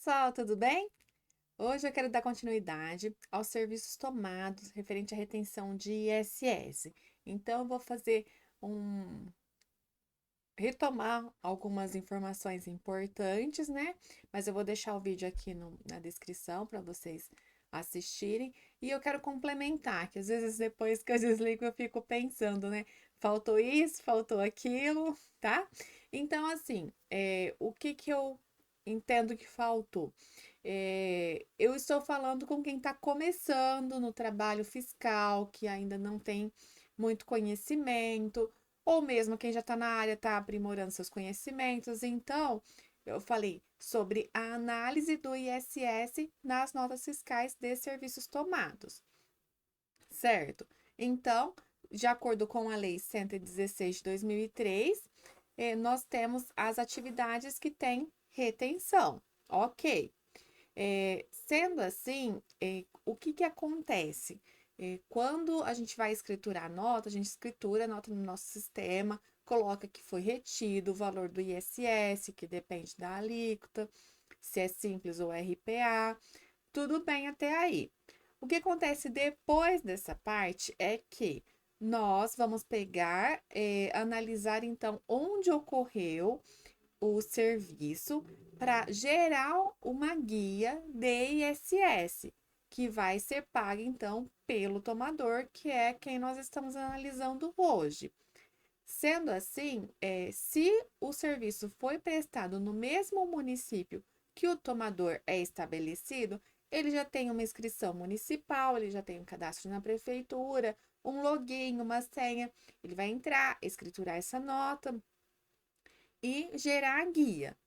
pessoal, tudo bem? Hoje eu quero dar continuidade aos serviços tomados referente à retenção de ISS. Então, eu vou fazer um retomar algumas informações importantes, né? Mas eu vou deixar o vídeo aqui na descrição para vocês assistirem. E eu quero complementar, que às vezes depois que eu desligo eu fico pensando, né? Faltou isso, faltou aquilo, tá? Então, assim, o que que eu entendo que faltou? Eu estou falando com quem está começando no trabalho fiscal, que ainda não tem muito conhecimento, ou mesmo quem já está na área está aprimorando seus conhecimentos. Então, eu falei sobre a análise do ISS nas notas fiscais de serviços tomados, certo? Então, de acordo com a Lei 116 de 2003, nós temos as atividades que têm retenção. Ok. Sendo assim, o que que acontece? Quando a gente vai escriturar a nota, a gente escritura a nota no nosso sistema, coloca que foi retido o valor do ISS, que depende da alíquota, se é simples ou RPA, tudo bem até aí. O que acontece depois dessa parte é que nós vamos pegar, analisar então onde ocorreu o serviço para gerar uma guia de ISS, que vai ser paga então pelo tomador, que é quem nós estamos analisando hoje. Sendo assim, se o serviço foi prestado no mesmo município que o tomador é estabelecido, ele já tem uma inscrição municipal, ele já tem um cadastro na prefeitura, um login, uma senha, ele vai entrar, escriturar essa nota e gerar a guia.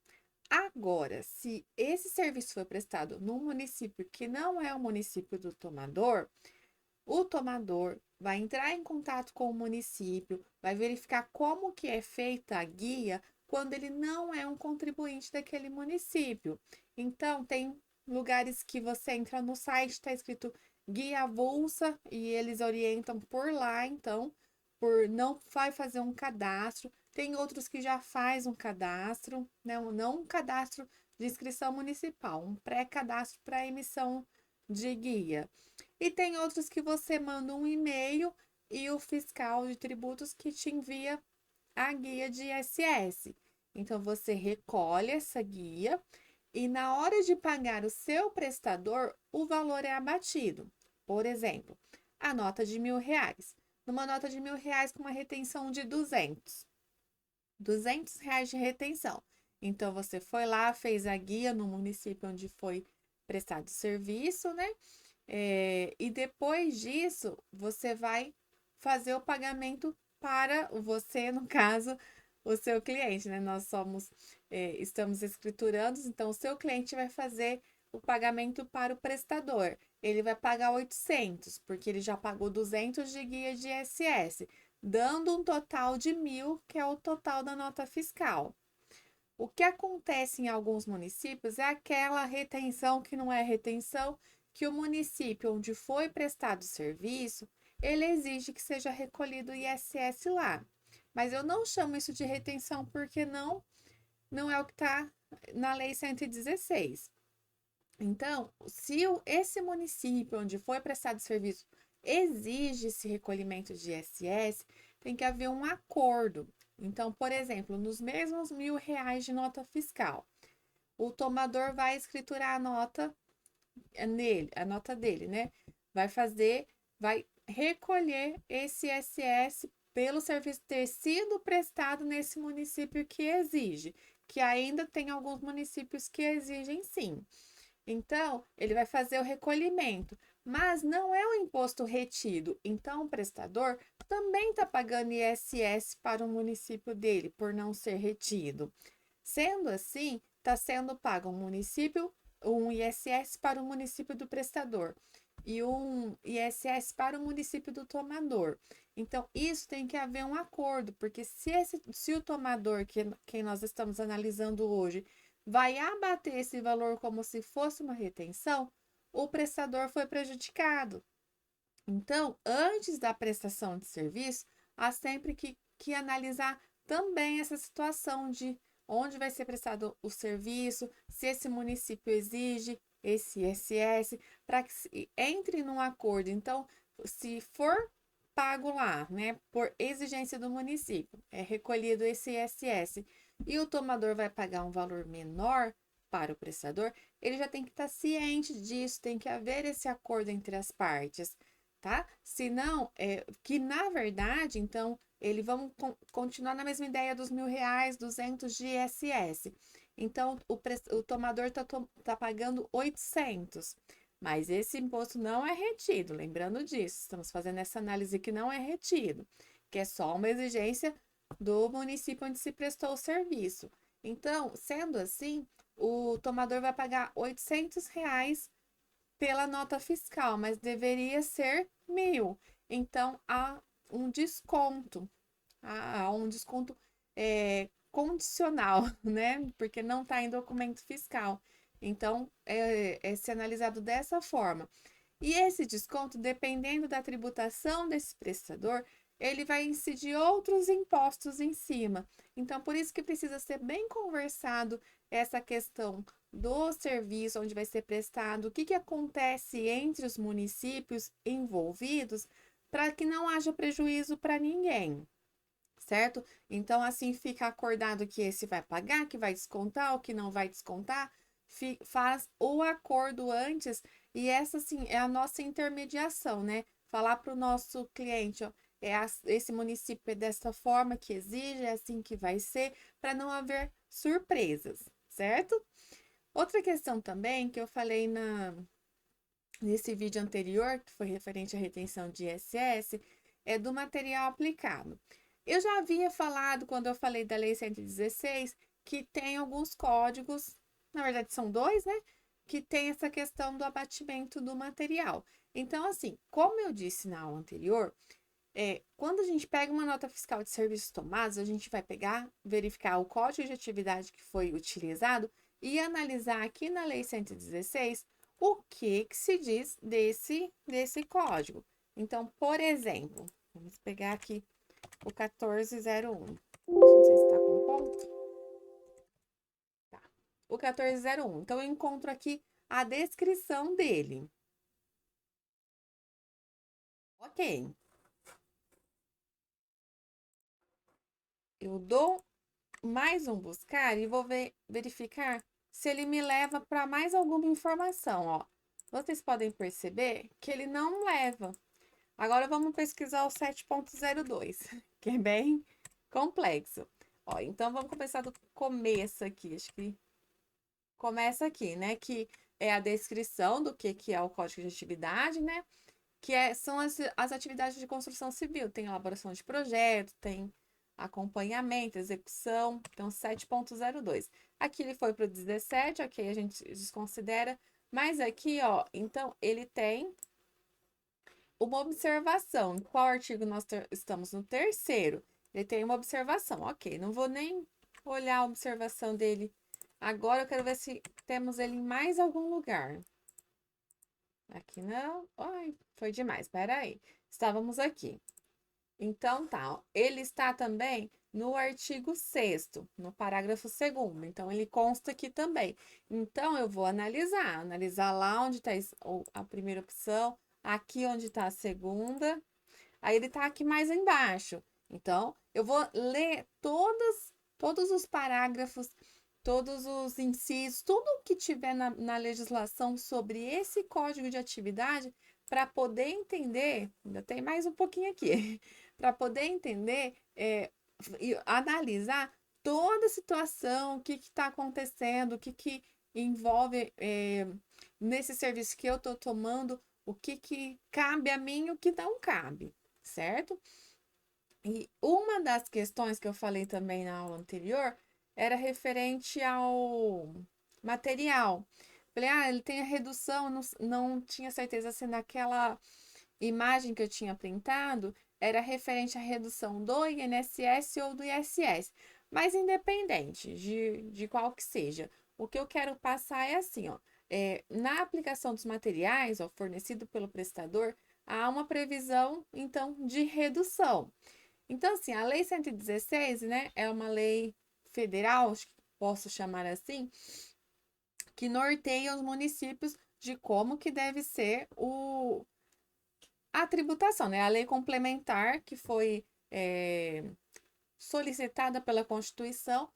Agora, se esse serviço foi prestado num município que não é o município do tomador, o tomador vai entrar em contato com o município, vai verificar como que é feita a guia quando ele não é um contribuinte daquele município. Então, tem lugares que você entra no site, está escrito guia avulsa e eles orientam por lá, então, por não vai fazer um cadastro. Tem outros que já faz um cadastro, né? Não um cadastro de inscrição municipal, um pré-cadastro para emissão de guia. E tem outros que você manda um e-mail e o fiscal de tributos que te envia a guia de ISS. Então você recolhe essa guia e na hora de pagar o seu prestador, o valor é abatido. Por exemplo, a nota de R$ 1.000. Numa nota de R$ 1.000 com uma retenção de 200. R$ 200 de retenção. Então você foi lá, fez a guia no município onde foi prestado serviço, né? E depois disso, você vai fazer o pagamento para você, no caso, o seu cliente, né? Nós estamos escriturando, então o seu cliente vai fazer o pagamento para o prestador. Ele vai pagar 800, porque ele já pagou 200 de guia de ISS, dando um total de 1.000, que é o total da nota fiscal. O que acontece em alguns municípios é aquela retenção que não é retenção, que o município onde foi prestado o serviço, ele exige que seja recolhido o ISS lá. Mas eu não chamo isso de retenção porque não é o que está na Lei 116. Então, se esse município onde foi prestado o serviço exige esse recolhimento de ISS, tem que haver um acordo. Então, por exemplo, nos mesmos R$ 1.000 de nota fiscal, o tomador vai escriturar a nota nele, a nota dele, né? Vai recolher esse ISS pelo serviço ter sido prestado nesse município que exige, que ainda tem alguns municípios que exigem sim. Então, ele vai fazer o recolhimento, mas não é o imposto retido. Então, o prestador também está pagando ISS para o município dele, por não ser retido. Sendo assim, está sendo pago um ISS para o município do prestador e um ISS para o município do tomador. Então, isso tem que haver um acordo, porque se o tomador, quem nós estamos analisando hoje, vai abater esse valor como se fosse uma retenção, o prestador foi prejudicado. Então, antes da prestação de serviço, há sempre que analisar também essa situação de onde vai ser prestado o serviço, se esse município exige esse ISS, para que entre num acordo. Então, se for pago lá, né, por exigência do município, é recolhido esse ISS e o tomador vai pagar um valor menor para o prestador, ele já tem que estar ciente disso, tem que haver esse acordo entre as partes, tá? Senão, que na verdade, então, vamos continuar na mesma ideia dos R$ 1.000, 200 de ISS. Então, o tomador tá pagando 800, mas esse imposto não é retido, lembrando disso, estamos fazendo essa análise que não é retido, que é só uma exigência do município onde se prestou o serviço. Então, sendo assim, o tomador vai pagar R$ 800 pela nota fiscal, mas deveria ser 1.000. Então, há um desconto, condicional, né? Porque não está em documento fiscal. Então, é se analisado dessa forma. E esse desconto, dependendo da tributação desse prestador, ele vai incidir outros impostos em cima. Então, por isso que precisa ser bem conversado essa questão do serviço onde vai ser prestado, o que que acontece entre os municípios envolvidos, para que não haja prejuízo para ninguém, certo? Então, assim fica acordado que esse vai pagar, que vai descontar, o que não vai descontar, faz o acordo antes, e essa, sim, é a nossa intermediação, né? Falar para o nosso cliente, ó, esse município é dessa forma que exige, é assim que vai ser, para não haver surpresas, certo? Outra questão também que eu falei nesse vídeo anterior, que foi referente à retenção de ISS, é do material aplicado. Eu já havia falado, quando eu falei da Lei 116, que tem alguns códigos, na verdade são dois, né? Que tem essa questão do abatimento do material. Então, assim, como eu disse na aula anterior, quando a gente pega uma nota fiscal de serviços tomados, a gente vai pegar, verificar o código de atividade que foi utilizado e analisar aqui na Lei 116 o que se diz desse código. Então, por exemplo, vamos pegar aqui o 1401. Não sei se está com ponto. Tá. O 1401. Então, eu encontro aqui a descrição dele. Ok. Eu dou mais um buscar e vou verificar se ele me leva para mais alguma informação, ó. Vocês podem perceber que ele não leva. Agora vamos pesquisar o 7.02, que é bem complexo. Ó, então vamos começar do começo aqui. Acho que começa aqui, né? Que é a descrição do que é o código de atividade, né? São as atividades de construção civil. Tem elaboração de projeto, tem acompanhamento, execução. Então, 7.02. Aqui ele foi para o 17, ok, a gente desconsidera. Mas aqui, ó, então ele tem uma observação. Qual artigo nós estamos? No terceiro. Ele tem uma observação, ok. Não vou nem olhar a observação dele agora. Eu quero ver se temos ele em mais algum lugar. Aqui não. Ai, foi demais. Espera aí. Estávamos aqui. Então, tá. Ó. Ele está também no artigo 6º, no parágrafo 2º. Então, ele consta aqui também. Então, eu vou analisar lá onde está a primeira opção, aqui onde está a segunda. Aí, ele está aqui mais embaixo. Então, eu vou ler todos os parágrafos, todos os incisos, tudo que tiver na legislação sobre esse código de atividade, para poder entender, ainda tem mais um pouquinho aqui, para poder entender e analisar toda a situação, o que está acontecendo, o que envolve nesse serviço que eu estou tomando, o que cabe a mim e o que não cabe, certo? E uma das questões que eu falei também na aula anterior era referente ao material. Falei, ele tem a redução, não tinha certeza se naquela imagem que eu tinha printado era referente à redução do INSS ou do ISS. Mas independente de qual que seja, o que eu quero passar é assim, ó, na aplicação dos materiais, ó, fornecido pelo prestador, há uma previsão, então, de redução. Então, assim, a Lei 116, né, é uma lei federal, posso chamar assim, que norteia os municípios de como que deve ser a tributação, né? A lei complementar que foi solicitada pela Constituição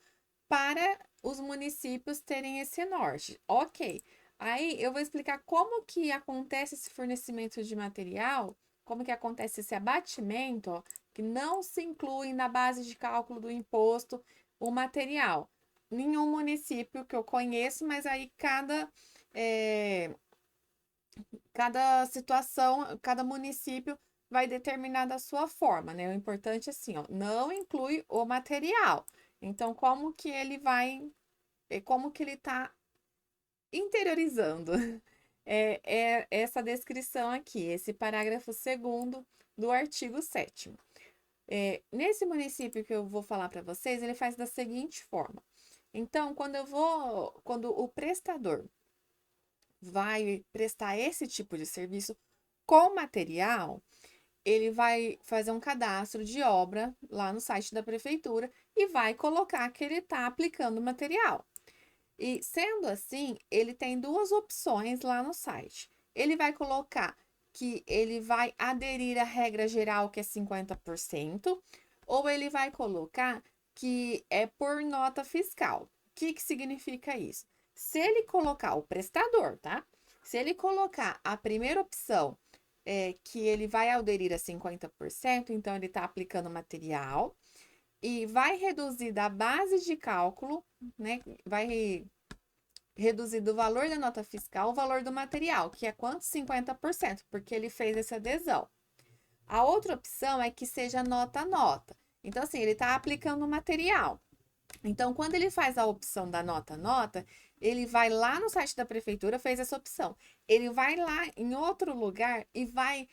para os municípios terem esse norte. Ok. Aí eu vou explicar como que acontece esse fornecimento de material, como que acontece esse abatimento, ó, que não se inclui na base de cálculo do imposto o material. Nenhum município que eu conheço, mas aí cada situação, cada município vai determinar da sua forma, né? O importante é assim, ó, não inclui o material. Então, como que ele está interiorizando essa descrição aqui, esse parágrafo segundo do artigo 7º. Nesse município que eu vou falar para vocês, ele faz da seguinte forma. Então, quando o prestador vai prestar esse tipo de serviço com material, ele vai fazer um cadastro de obra lá no site da prefeitura e vai colocar que ele está aplicando material. E sendo assim, ele tem duas opções lá no site. Ele vai colocar que ele vai aderir à regra geral, que é 50%, ou ele vai colocar que é por nota fiscal. O que significa isso? Se ele colocar o prestador, tá? Se ele colocar a primeira opção, que ele vai aderir a 50%, então ele está aplicando material e vai reduzir da base de cálculo, né? Vai reduzir do valor da nota fiscal o valor do material, que é quanto? 50%, porque ele fez essa adesão. A outra opção é que seja nota a nota. Então, assim, ele está aplicando o material. Então, quando ele faz a opção da nota a nota, ele vai lá no site da prefeitura, fez essa opção. Ele vai lá em outro lugar e vai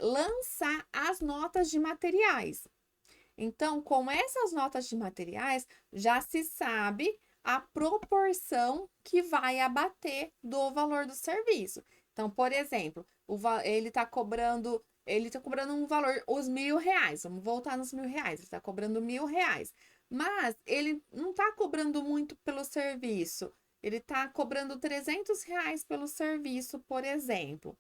lançar as notas de materiais. Então, com essas notas de materiais, já se sabe a proporção que vai abater do valor do serviço. Então, por exemplo, ele está cobrando um valor, os R$ 1.000. Vamos voltar nos R$ 1.000. Ele está cobrando R$ 1.000. Mas ele não está cobrando muito pelo serviço. Ele está cobrando R$ 300 pelo serviço, por exemplo.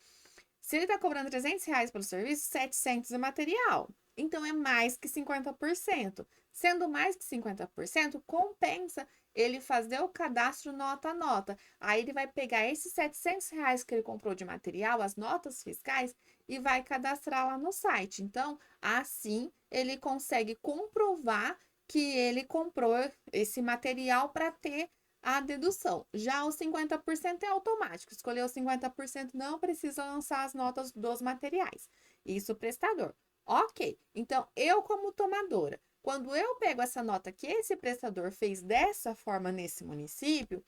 Se ele está cobrando R$ 300 pelo serviço, 700 é material. Então, é mais que 50%. Sendo mais que 50%, compensa ele fazer o cadastro nota a nota. Aí ele vai pegar esses R$ 700 que ele comprou de material, as notas fiscais, e vai cadastrar lá no site. Então, assim, ele consegue comprovar que ele comprou esse material para ter a dedução. Já os 50% é automático. Escolheu 50%, não precisa lançar as notas dos materiais. Isso, prestador. Ok. Então, eu, como tomadora, quando eu pego essa nota que esse prestador fez dessa forma nesse município,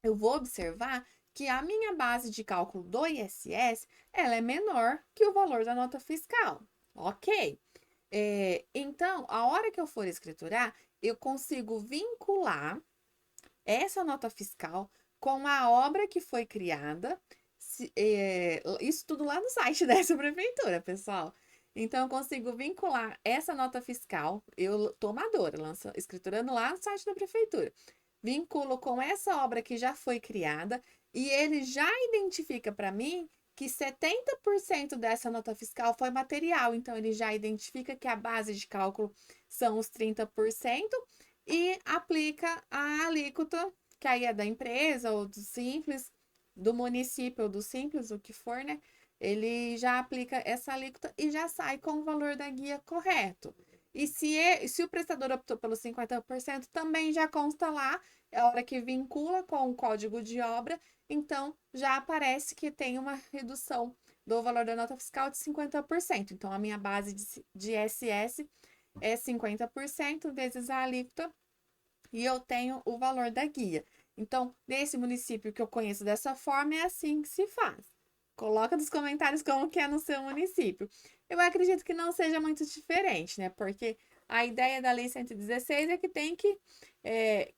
eu vou observar que a minha base de cálculo do ISS ela é menor que o valor da nota fiscal. Ok. Então, a hora que eu for escriturar, eu consigo vincular essa nota fiscal com a obra que foi criada. Isso tudo lá no site dessa prefeitura, pessoal. Então, eu consigo vincular essa nota fiscal, eu, tomadora, escriturando lá no site da prefeitura. Vinculo com essa obra que já foi criada e ele já identifica para mim que 70% dessa nota fiscal foi material. Então, ele já identifica que a base de cálculo são os 30% e aplica a alíquota, que aí é da empresa ou do simples, do município ou do simples, o que for, né? Ele já aplica essa alíquota e já sai com o valor da guia correto. E se o prestador optou pelo 50%, também já consta lá, é a hora que vincula com o código de obra, então já aparece que tem uma redução do valor da nota fiscal de 50%. Então, a minha base de ISS é 50% vezes a alíquota e eu tenho o valor da guia. Então, nesse município que eu conheço dessa forma, é assim que se faz. Coloca nos comentários como que é no seu município. Eu acredito que não seja muito diferente, né? Porque a ideia da Lei 116 é que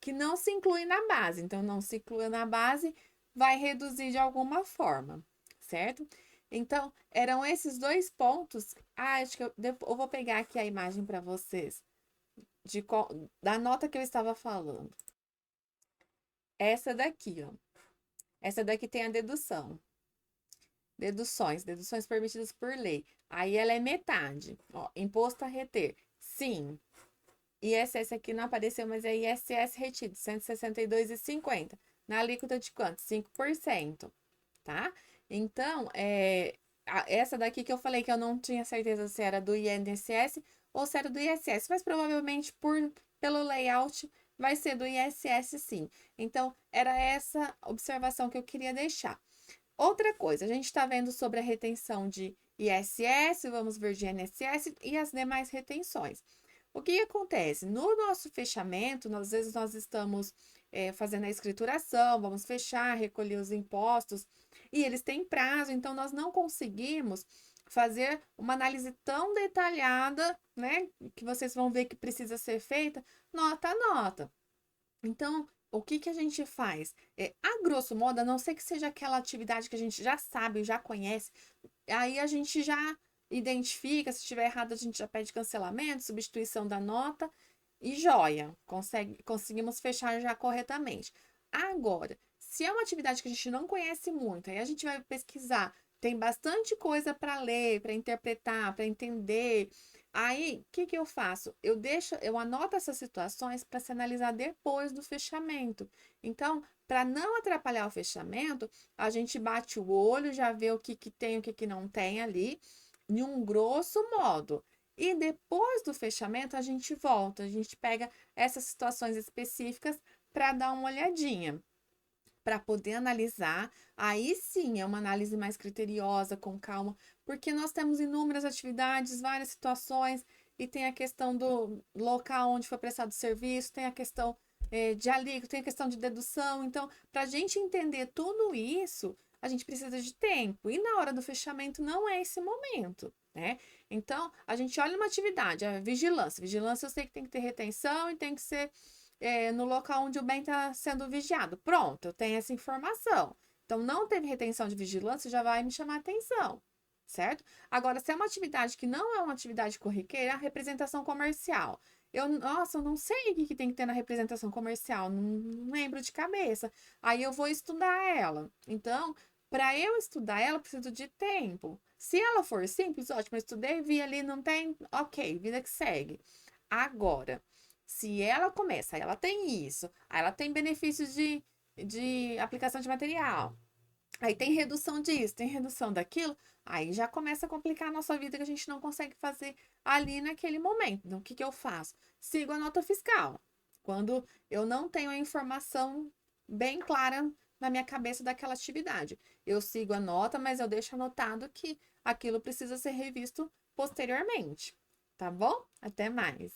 que não se inclui na base. Então, não se inclui na base, vai reduzir de alguma forma, certo? Então, eram esses dois pontos. Acho que eu vou pegar aqui a imagem para vocês da nota que eu estava falando. essa daqui, ó. Essa daqui tem a dedução. Deduções permitidas por lei. Aí ela é metade. Ó, imposto a reter. Sim. ISS aqui não apareceu, mas é ISS retido, 162,50. Na alíquota de quanto? 5%, tá? Então, essa daqui que eu falei que eu não tinha certeza se era do INSS ou se era do ISS, mas provavelmente pelo layout vai ser do ISS sim. Então, era essa observação que eu queria deixar. Outra coisa, a gente está vendo sobre a retenção de ISS, vamos ver de INSS e as demais retenções. O que acontece? No nosso fechamento, às vezes nós estamos fazendo a escrituração, vamos fechar, recolher os impostos, e eles têm prazo, então nós não conseguimos fazer uma análise tão detalhada, né? Que vocês vão ver que precisa ser feita, nota a nota. Então, o que que a gente faz? A grosso modo, a não ser que seja aquela atividade que a gente já sabe, já conhece, aí a gente já identifica, se estiver errado, a gente já pede cancelamento, substituição da nota e joia. Conseguimos fechar já corretamente. Agora, se é uma atividade que a gente não conhece muito, aí a gente vai pesquisar, tem bastante coisa para ler, para interpretar, para entender. Aí, o que que eu faço? Eu anoto essas situações para se analisar depois do fechamento. Então, para não atrapalhar o fechamento, a gente bate o olho, já vê o que que tem, o que que não tem ali, em um grosso modo. E depois do fechamento, a gente volta, a gente pega essas situações específicas para dar uma olhadinha, para poder analisar. Aí sim é uma análise mais criteriosa, com calma, porque nós temos inúmeras atividades, várias situações, e tem a questão do local onde foi prestado o serviço, tem a questão de alíquota, tem a questão de dedução. Então, para a gente entender tudo isso, a gente precisa de tempo. E na hora do fechamento não é esse momento, né? Então, a gente olha uma atividade, a vigilância. Vigilância eu sei que tem que ter retenção e tem que ser no local onde o bem está sendo vigiado. Pronto, eu tenho essa informação. Então, não teve retenção de vigilância, já vai me chamar a atenção, certo? Agora, se é uma atividade que não é uma atividade corriqueira, a representação comercial. Nossa, eu não sei o que tem que ter na representação comercial, não lembro de cabeça. Aí eu vou estudar ela. Então, para eu estudar ela, eu preciso de tempo. Se ela for simples, ótimo, eu estudei, vi ali, não tem, ok, vida que segue. Agora, se ela começa, ela tem isso, aí ela tem benefícios de aplicação de material, aí tem redução disso, tem redução daquilo, aí já começa a complicar a nossa vida que a gente não consegue fazer ali naquele momento. Então, o que que eu faço? Sigo a nota fiscal. Quando eu não tenho a informação bem clara na minha cabeça daquela atividade, eu sigo a nota, mas eu deixo anotado que aquilo precisa ser revisto posteriormente. Tá bom? Até mais.